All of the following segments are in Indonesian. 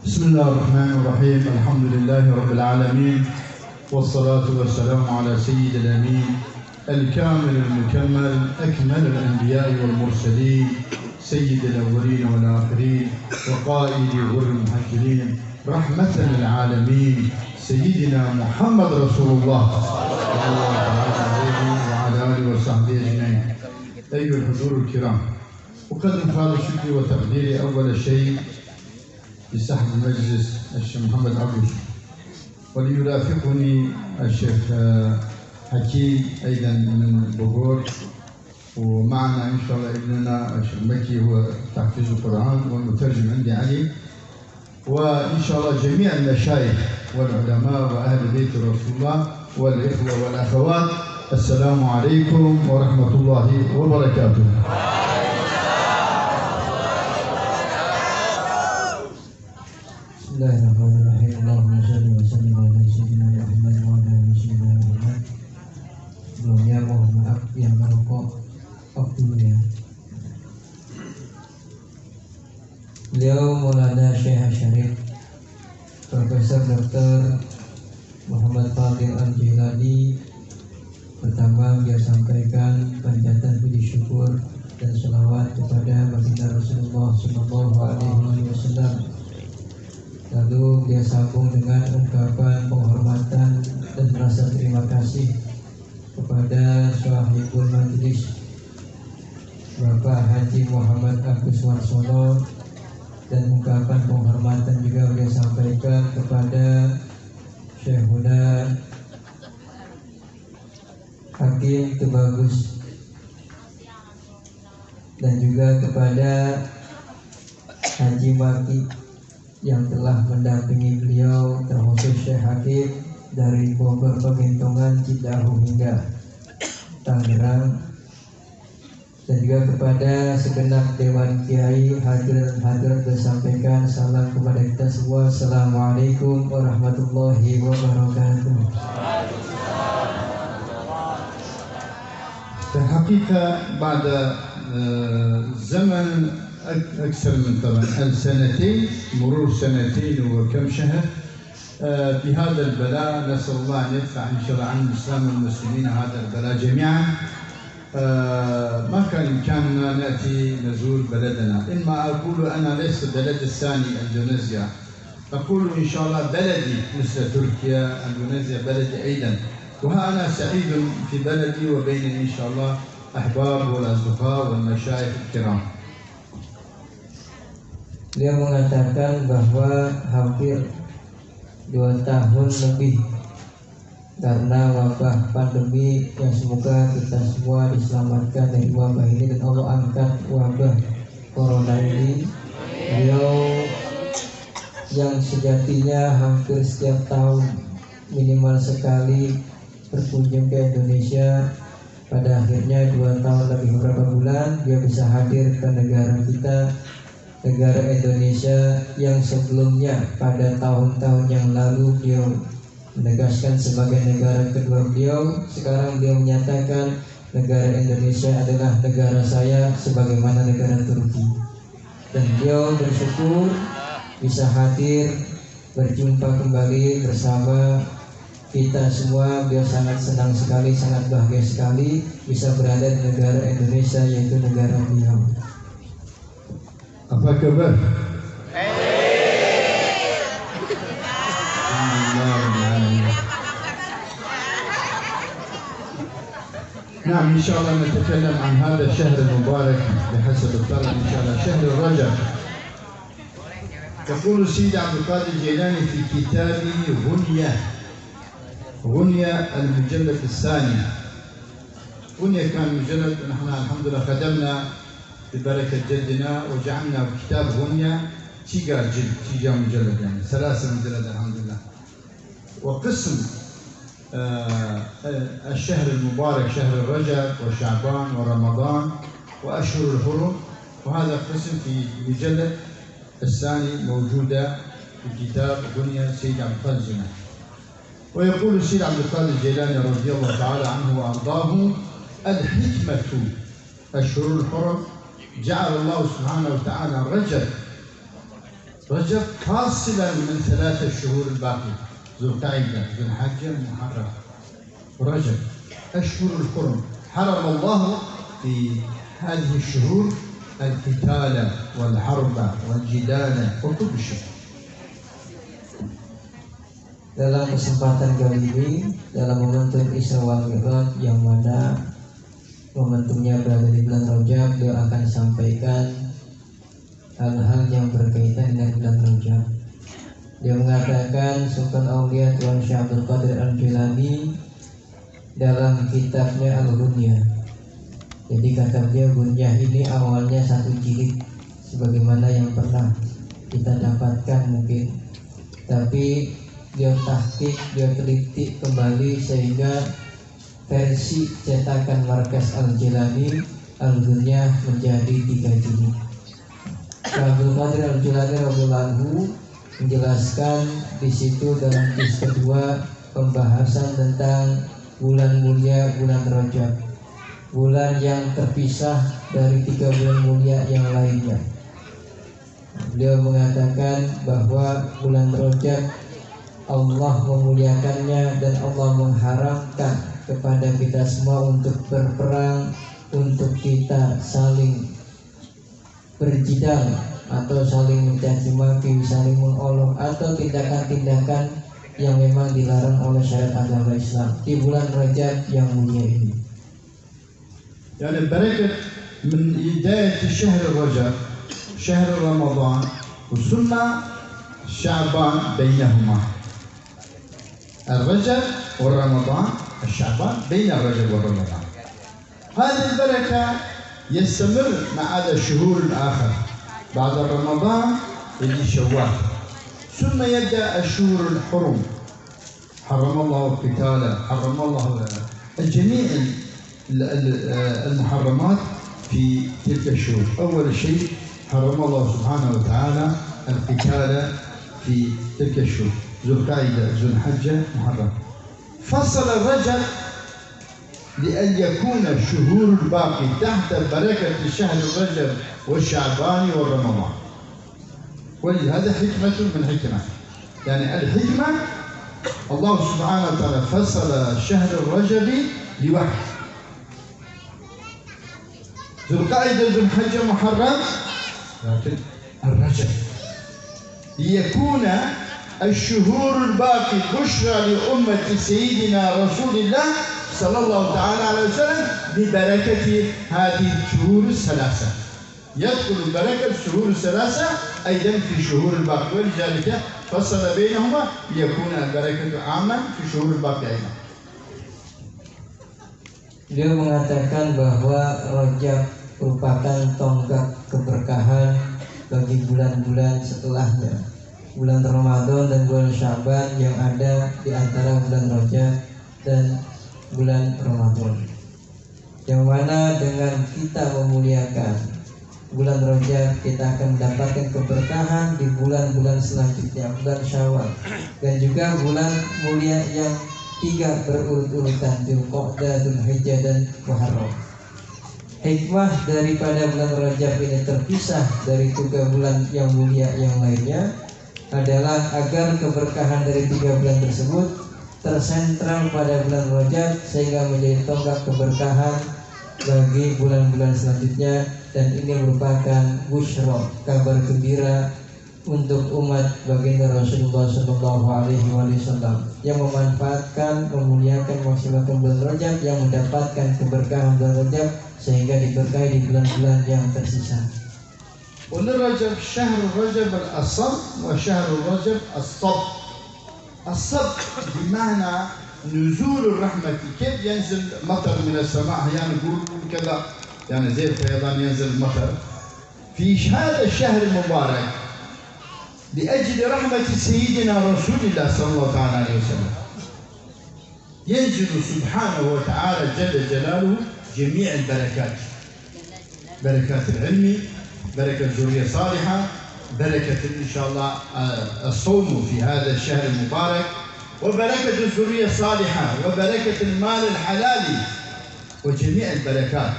بسم الله الرحمن الرحيم. الحمد لله رب العالمين، والصلاة والسلام على سيد الأمين الكامل المكمل أكمل الأنبياء والمرسلين سيد الأولين والآخرين وقائد غر المهاجرين رحمة للعالمين سيدنا محمد رسول الله صلى الله عليه وعلى آله وصحبه أجمعين. أيها الحضور الكرام، أقدم خالص شكري وتقديري أول شيء لصاحب المجلس الشيخ محمد عبوش، وليرافقني الشيخ حكيم أيضا من بوغور، ومعنا إن شاء الله ابننا الشيخ مكي هو تحفيظ القرآن والمترجم عندي علي، وإن شاء الله جميع المشايخ والعلماء وأهل بيت رسول الله والإخوة والأخوات. السلام عليكم ورحمة الله وبركاته. Bismillahirrahmanirrahim. Allahumma shalli wa sallim ala sayyidina Muhammad wa ala ali sayyidina Muhammad. Sebelumnya mohon maaf yang merokok off dulu ya. Beliau Maulana Syekh Syarif Profesor Dr. Muhammad Fadil Al-Jilani. Pertama beliau sampaikan panjatan puji syukur dan selawat kepada baginda Rasulullah Sallallahu Alaihi Wasallam. Lalu dia sambung dengan ungkapan penghormatan dan rasa terima kasih kepada Sahibul Majlis Bapak Haji Muhammad Agus Warsono, dan ungkapan penghormatan juga dia sampaikan kepada Syekhuna Hakim Tubagus, dan juga kepada Haji Maki yang telah mendampingi beliau, terkhusus Syekh Hakim dari Bogor Pegintungan Cidahu hingga Tangerang, dan juga kepada segenap Dewan Kiai hadirin bersampaikan salam kepada kita semua. Assalamualaikum warahmatullahi wabarakatuh. في الحقيقة بعد زمن أكثر من طبعا سنتين، مرور سنتين وكم شهر بهذا البلاء، نسأل الله أن يدفع إن شاء الله عن الإسلام والمسلمين هذا البلاء جميعا. ما كان إمكاننا نأتي نزور بلدنا. إنما أقول أنا ليس بلد الثاني إندونيسيا، أقول إن شاء الله بلدي مثل تركيا، إندونيسيا بلدي أيضا، وها أنا سعيد في بلدي وبيني إن شاء الله أحباب والأصدقاء والمشايخ الكرام. Dia mengatakan bahwa hampir 2 tahun lebih karena wabah pandemi, yang semoga kita semua diselamatkan dari wabah ini dan Allah angkat wabah corona ini. Beliau yang sejatinya hampir setiap tahun minimal sekali berkunjung ke Indonesia, pada akhirnya 2 tahun lebih beberapa bulan dia bisa hadir ke negara kita, negara Indonesia yang sebelumnya pada tahun-tahun yang lalu beliau menegaskan sebagai negara kedua beliau. Sekarang beliau menyatakan negara Indonesia adalah negara saya sebagaimana negara Turki, dan beliau bersyukur bisa hadir berjumpa kembali bersama kita semua. Beliau sangat senang sekali, sangat bahagia sekali bisa berada di negara Indonesia, yaitu negara beliau. Apa kabar? نعم، إن شاء الله نتكلم عن هذا الشهر المبارك بحسب الطلب إن شاء الله، شهر رجب. يقول السيد عبد القادر الجيلاني في كتابه غنية المجلد الثاني. غنية كان مجلد، نحن الحمد لله خدمنا ببركة جدنا وجعلنا كتاب غنية تيجا مجلد، يعني 3 مجلد الحمد لله. وقسم الشهر المبارك شهر الرجب وشعبان ورمضان وأشهر الحرم، وهذا قسم في المجلد الثاني موجودة في كتاب غنية سيد عبد القادر الجيلاني. ويقول السيد عبد القادر الجيلاني رضي الله تعالى عنه وأرضاه: الحكمة أشهر الحرم جعل الله سبحانه وتعالى رجب رجب فاصلا من 3 شهور الباقية، ذو القعدة، ذو الحجة، محرم، ورجب، أشهر الحرم. حرم الله في هذه الشهور القتال والحرب والجدال وكل شيء. Dalam kesempatan kali ini, dalam momentum Isra wal Mi'raj yang mana momentumnya berada di bulan Rajab, beliau akan sampaikan hal-hal yang berkaitan dengan bulan Rajab. Dia mengatakan Sultan Aulia Tuan Syekh Abdul Qadir Al-Jilani dalam kitabnya Al-Ghunyah. Jadi kata beliau, Ghunyah ini awalnya 1 jilid sebagaimana yang pernah kita dapatkan mungkin, tapi dia tahqiq, dia teliti kembali sehingga versi cetakan Markas Al-Jilani Al-Ghunyah menjadi 3 jilid. Abdul Qadir Al-Jilani radhiyallahu anhu menjelaskan di situ dalam juz kedua pembahasan tentang bulan mulia, bulan Rajab, bulan yang terpisah dari 3 bulan mulia yang lainnya. Beliau mengatakan bahwa bulan Rajab Allah memuliakannya dan Allah mengharamkan kepada kita semua untuk berperang, untuk kita saling berjidal atau saling mencaci maki, saling mengolok atau tindakan-tindakan yang memang dilarang oleh syariat agama Islam di bulan Rajab yang mulia ini. يعني بركة من بداية شهر رجب شهر رمضان وسنة شعبان بينهما. الرجب والرمضان، الشعبان بين الرجب والرمضان. هذه البركة يستمر مع هذا الشهور الآخر بعد رمضان يجي شوال، ثم يبدأ الشهور الحرم. حرم الله القتال، حرم الله الجميع المحرمات في تلك الشهور. أول شيء حرم الله سبحانه وتعالى القتال في تلك الشهور، ذو القعدة، ذو الحجة، محرم. فصل الرجب لأن يكون الشهور الباقي تحت بركة شهر الرجب والشعبان والرمضان. ولهذا حكمة من حكمة، يعني الحكمة الله سبحانه وتعالى فصل شهر الرجب لوحده، ذو القعدة، ذو الحجة، محرم، لكن الرجب ليكون الشهور الباقي بشرى لأمة سيدنا رسول الله صلى الله تعالى عليه وسلم ببركة هذه الشهور الثلاثة. يدخل بركة الشهور الثلاثة أيضا في شهور الباقي، ولذلك فصل بينهما ليكون البركة عاما في شهور الباقي أيضا. Dia mengatakan bahwa Rajab merupakan tonggak keberkahan bagi bulan-bulan setelahnya, bulan Ramadan dan bulan Sya'ban yang ada di antara bulan Rajab dan bulan Ramadan, yang mana dengan kita memuliakan bulan Rajab kita akan mendapatkan keberkahan di bulan-bulan selanjutnya, bulan Syawal dan juga bulan mulia yang 3 berurut-urutan, Dzulqa'dah, Dzulhijjah dan Muharram. Hikmah daripada bulan Rajab ini terpisah dari 3 bulan yang mulia yang lainnya adalah agar keberkahan dari 3 bulan tersebut tersentral pada bulan Rajab sehingga menjadi tonggak keberkahan bagi bulan-bulan selanjutnya, dan ini merupakan busyra, kabar gembira untuk umat baginda Rasulullah SAW yang memanfaatkan, memuliakan, maksimalkan bulan Rajab, yang mendapatkan keberkahan bulan Rajab sehingga diberkahi di bulan-bulan yang tersisa. وللرجب شهر الرجب الصب وشهر الرجب الصب. الصب بمعنى نزول الرحمة، كيف ينزل مطر من السماء أحيانا يقول كذا، يعني زي الفيضان ينزل مطر في هذا الشهر المبارك لأجل رحمة سيدنا رسول الله صلى الله عليه وسلم. ينزل سبحانه وتعالى جل جلاله جميع البركات، بركات العلم، بركة ذرية صالحة، بركة إن شاء الله الصوم في هذا الشهر المبارك، وبركة الذرية الصالحة، وبركة المال الحلال، وجميع البركات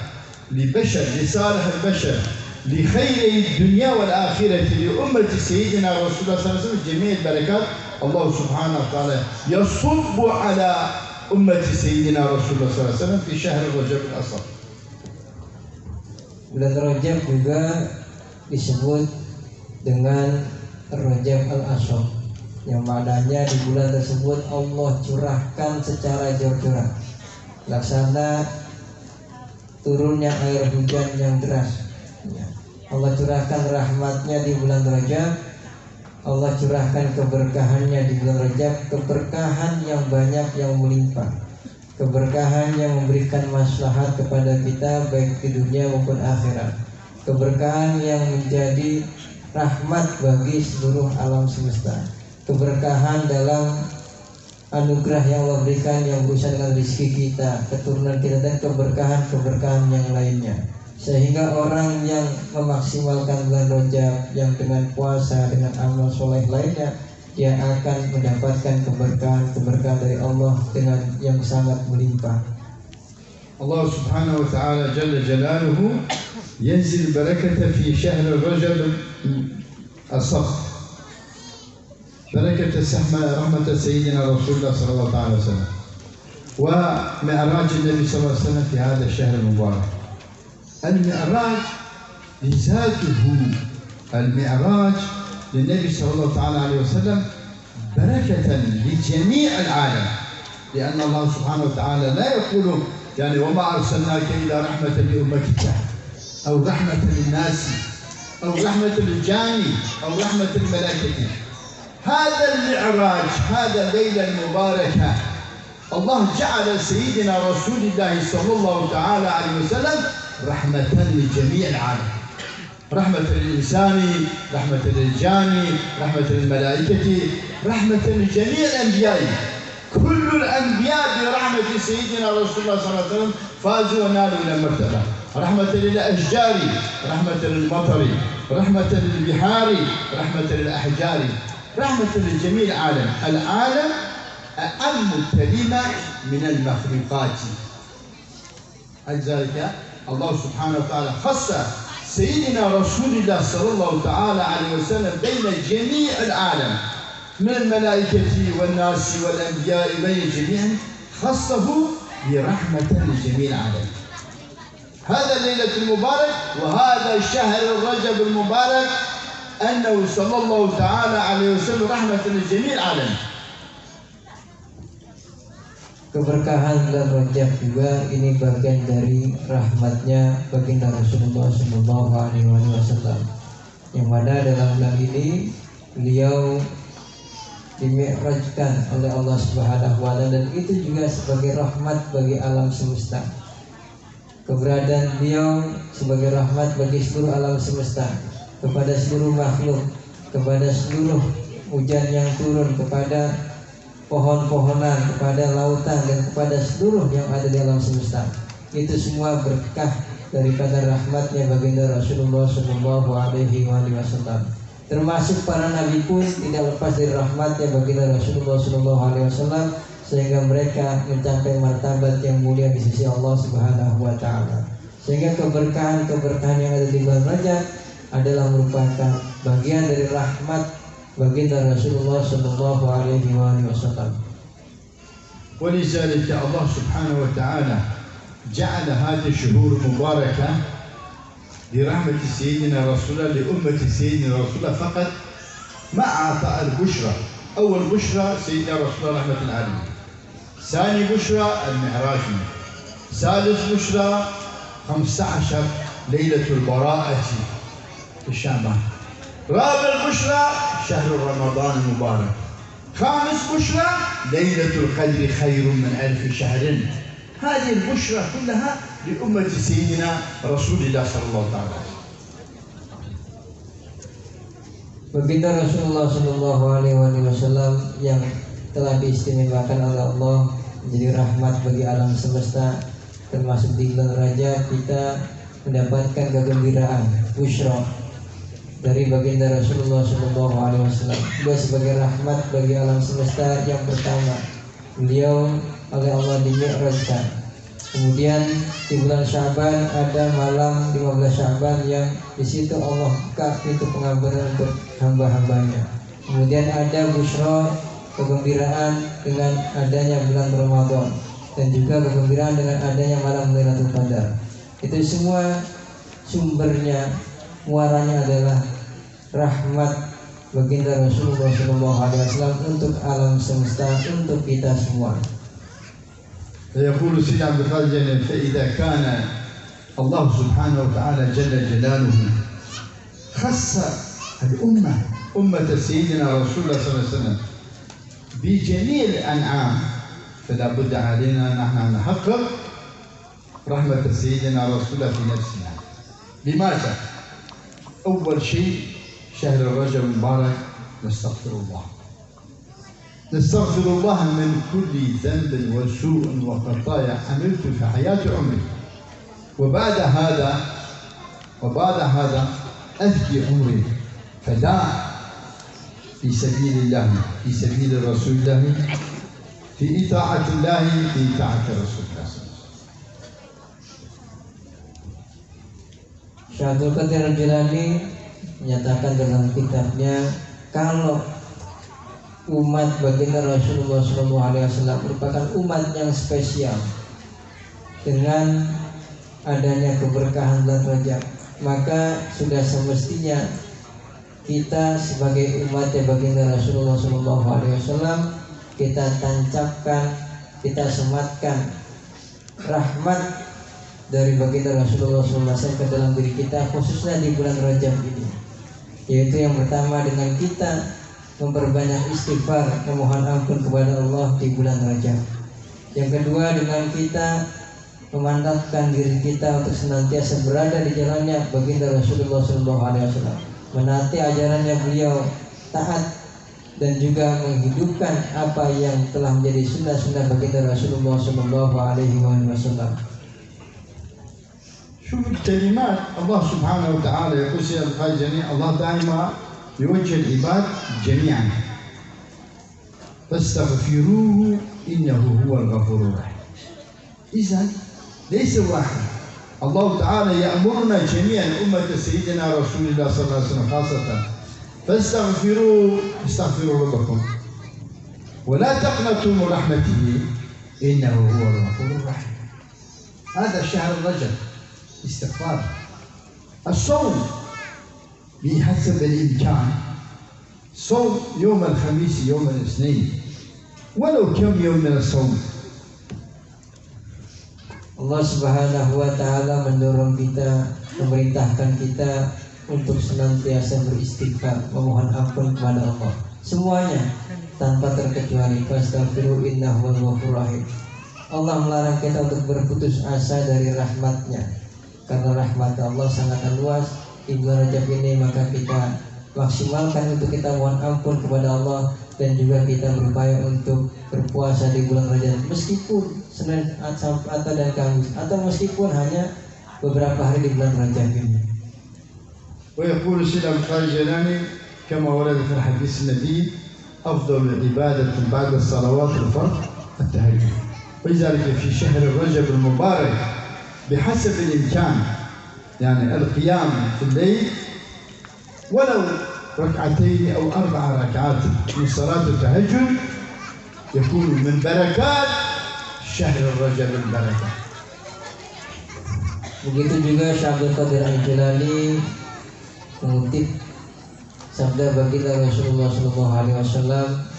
لبشر، لصالح البشر لخير الدنيا والآخرة لأمة سيدنا رسول الله صلى الله عليه وسلم جميع البركات الله سبحانه وتعالى يصب على أمة سيدنا رسول الله صلى الله عليه وسلم في شهر رجب الأصل. Bulan Rajab juga disebut dengan Rajab al-Ashar, yang maknanya di bulan tersebut Allah curahkan secara jor-joran, laksana turunnya air hujan yang deras. Allah curahkan rahmatnya di bulan Rajab, Allah curahkan keberkahannya di bulan Rajab, keberkahan yang banyak yang melimpah, keberkahan yang memberikan maslahat kepada kita baik di dunia maupun akhirat, keberkahan yang menjadi rahmat bagi seluruh alam semesta, keberkahan dalam anugerah yang Allah berikan yang berusaha dengan rezeki kita, keturunan kita, dan keberkahan-keberkahan yang lainnya. Sehingga orang yang memaksimalkan bulan Rajab yang dengan puasa, dengan amal soleh lainnya, dia akan mendapatkan keberkahan dari Allah dengan yang sangat melimpah. Allah subhanahu wa ta'ala jalla jalaluhu ينزل بركة في شهر رجب الصف، بركة رحمة سيدنا رسول الله صلى الله عليه وسلم ومعراج النبي صلى الله عليه وسلم في هذا الشهر المبارك. المعراج لذاته، المعراج للنبي صلى الله عليه وسلم بركة لجميع العالم، لأن الله سبحانه وتعالى لا يقول يعني وما أرسلناك إلا رحمة لأمتك أو رحمة للناس أو رحمة للجاني أو رحمة الملائكة. هذا المعراج، هذا الليلة المباركة، الله جعل سيدنا رسول الله صلى الله تعالى عليه وسلم رحمة لجميع العالم، رحمة للإنسان، رحمة للجاني، رحمة للملائكة، رحمة لجميع الأنبياء. كل الأنبياء برحمة سيدنا رسول الله صلى الله عليه وسلم فازوا ونالوا إلى المرتبة. رحمة للأشجار، رحمة للمطر، رحمة للبحار، رحمة للأحجار، رحمة للجميع العالم. العالم أعم كلمة من المخلوقات، لذلك الله سبحانه وتعالى خص سيدنا رسول الله صلى الله تعالى عليه وسلم بين جميع العالم من الملائكة والناس والأنبياء، بين جميعهم خصه برحمة لجميع العالم. هذا الليلة المبارك وهذا الشهر الرجب المبارك أنه صلى الله تعالى عليه وسلم رحمة لجميع العالم. Keberkahan bulan Rajab juga ini bagian dari rahmatnya baginda Rasulullah Shallallahu Alaihi Wasallam, yang mana dalam bulan ini beliau dimi'rajkan oleh Allah Subhanahu Wa Taala, dan itu juga sebagai rahmat bagi alam semesta. Keberadaan beliau sebagai rahmat bagi seluruh alam semesta, kepada seluruh makhluk, kepada seluruh hujan yang turun, kepada pohon-pohonan, kepada lautan, dan kepada seluruh yang ada di alam semesta. Itu semua berkah daripada rahmatnya baginda Rasulullah Shallallahu Alaihi Wasallam. Termasuk para nabi pun tidak lepas dari rahmatnya baginda Rasulullah Shallallahu Alaihi Wasallam, sehingga mereka mencapai martabat yang mulia di sisi Allah Subhanahu Wa Taala. Sehingga keberkahan yang ada di bulan Rajab adalah merupakan bagian dari rahmat baginda Rasulullah Sallallahu Alaihi Wasallam. ولذلك الله سبحانه وتعالى جعل هذه الشهور المباركة لرحمة سيدنا رسول الله لأمة سيدنا رسول الله فقط، ما أعطى البشرى. أول بشرى سيدنا رسول الله رحمة العالمين، ثاني بشرى المعراج، ثالث بشرى 15 ليلة البراءة في شعبان، رابع بشرى شهر رمضان المبارك، خامس بشرى ليلة القدر خير من 1000 شهر. هذه البشرى كلها لأمة سيدنا رسول الله صلى الله عليه وسلم. Baginda Rasulullah Shallallahu Alaihi Wasallam yang telah diistimewakan oleh Allah menjadi rahmat bagi alam semesta, termasuk di bulan Rajab kita mendapatkan kegembiraan, busyra dari baginda Rasulullah Shallallahu Alaihi Wasallam. Beliau sebagai rahmat bagi alam semesta yang pertama, beliau oleh Allah dimi'rajkan Kemudian di bulan Sya'ban ada malam 15 Sya'ban yang di situ Allah buka pintu pengampunan untuk hamba-hambanya. Kemudian ada busyra, kegembiraan dengan adanya bulan Ramadan, dan juga kegembiraan dengan adanya malam Lailatul Qadar. Itu semua sumbernya, muaranya adalah rahmat baginda Rasulullah SAW untuk alam semesta, untuk kita semua. فيقول سيدنا عبد القادر الجيلاني: فإذا كان الله سبحانه وتعالى جل جلاله خص الأمة أمة سيدنا رسول الله صلى الله عليه وسلم بجميع الأنعام، فلا بد علينا نحن أن نحقق رحمة سيدنا رسول الله في نفسنا. لماذا؟ أول شيء شهر رجب المبارك نستغفر الله، نستغفر الله من كل ذنب وسوء وخطايا عملت في حياة عمري، وبعد هذا أفدي عمري فداء في سبيل الله، في سبيل رسول الله، في إطاعة الله، في إطاعة رسول الله. Syekh Abdul Qadir Al-Jilani menyatakan dalam kitabnya, kalau umat baginda Rasulullah SAW merupakan umat yang spesial dengan adanya keberkahan bulan Rajab, maka sudah semestinya kita sebagai umat baginda Rasulullah SAW kita tancapkan, kita sematkan rahmat dari baginda Rasulullah SAW ke dalam diri kita, khususnya di bulan Rajab ini. Yaitu yang pertama dengan kita memperbanyak istighfar, memohon ampun kepada Allah di bulan Rajab. Yang kedua dengan kita memantapkan diri kita untuk senantiasa berada di jalannya baginda Rasulullah SAW, menaati ajarannya beliau, taat dan juga menghidupkan apa yang telah menjadi sunnah-sunnah baginda Rasulullah SAW. شوف الكلمات الله سبحانه وتعالى يقول سيدنا القائد الجليل: الله دائما يوجه العباد جميعا فاستغفروه إنه هو الغفور الرحيم. إذن ليس واحد، الله تعالى يأمرنا جميعا أمة سيدنا رسول الله صلى الله عليه وسلم خاصة: استغفروا ربكم ولا تقنطوا من رحمته إنه هو الغفور الرحيم. هذا شهر رجب استغفار. الصوم بحسب الإمكان، صوم يوم الخميس يوم الاثنين ولو كم يوم من الصوم. Allah Subhanahu wa Ta'ala mendorong kita, memerintahkan kita untuk senantiasa beristighfar, memohon ampun kepada Allah. Semuanya tanpa terkecuali. Fastaghfiru innahu ghafurur rahim. Allah melarang kita untuk berputus asa dari rahmatnya, karena rahmat Allah sangat luas. Di bulan Rajab ini maka kita maksimalkan untuk kita mohon ampun kepada Allah, dan juga kita berupaya untuk berpuasa di bulan Rajab, meskipun Senin atau dan Kamis, atau meskipun hanya beberapa hari di bulan Rajab ini. ويقول سيدنا عبد القادر الجيلاني كما ورد في الحديث النبي: أفضل عبادة بعد الصلوات الفرض التهجد. ولذلك في شهر رجب المبارك بحسب الإمكان يعني القيام في الليل ولو ركعتين أو 4 ركعات من صلاة التهجد يكون من بركات شهر رجب البركة. Begitu juga Syekh Abdul Qadir Al-Jilani mengutip sabda baginda Rasulullah SAW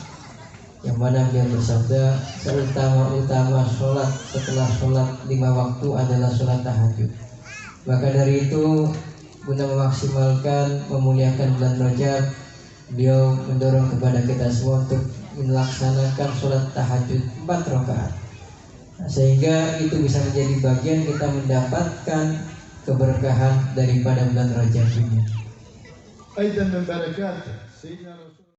yang mana dia bersabda, seutama-utama sholat setelah sholat 5 waktu adalah sholat tahajud. Maka dari itu, guna memaksimalkan, memuliakan bulan Rajab, beliau mendorong kepada kita semua untuk melaksanakan sholat tahajud 4 rakaat, sehingga itu bisa menjadi bagian kita mendapatkan keberkahan daripada bulan Rajab ini. أيضا من بركات سيدنا رسول